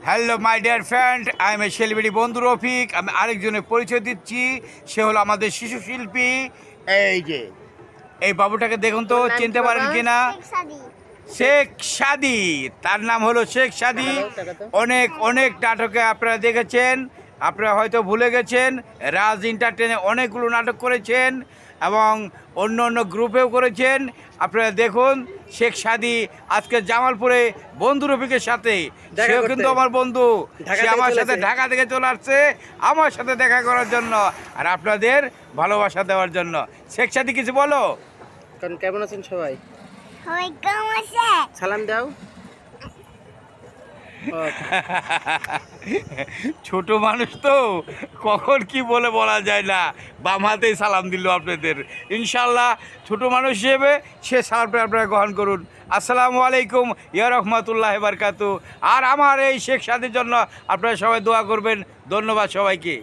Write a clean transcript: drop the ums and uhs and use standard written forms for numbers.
Hello my dear friend, I M A celebrity বন্ধু রফিক। আমি আরেকজনের পরিচয় দিচ্ছি, সে হলো আমাদের শিশু শিল্পী। এই যে এই বাবুটাকে দেখুন তো, তোমার নাম চিনতে কি পারেন বাবা? কিনা? শেখ সাদি, তার নাম হলো শেখ সাদি। অনেক অনেক নাটকে আপনারা দেখেছেন, আপনারা হয়তো ভুলে গেছেন। রাজ এন্টারটেনে অনেকগুলো নাটক করেছেন এবং অন্য অন্য গ্রুপেও করেছেন। আপনারা দেখুন, শেখ সাদি আজকে জামালপুরে বন্ধু রফিকের সাথে, দেখা সেও করতে। কিন্তু আমার বন্ধু, ঢাকা সে থেকে আমার চলে সাথে আসে। ঢাকা থেকে চলে আসছে আমার সাথে দেখা করার জন্য আর আপনাদের ভালোবাসা দেওয়ার জন্য। শেখ সাদি কিছু বলো। কারণ কেমন আছেন সবাই? ওয়ালাইকুম সালাম দাও। ছোট মানুষ তো, কখন কি বলে বলা যায় না। বাম হাতেই সালাম দিল আপনাদের। ইনশাল্লাহ ছোট মানুষ হিসেবে সে সালামটা আপনারা গ্রহণ করুন। আসসালামু আলাইকুম ইয়া রহমাতুল্লাহ বারকাতু। আর আমার এই শেখ সাদির জন্য আপনারা সবাই দোয়া করবেন। ধন্যবাদ সবাইকে।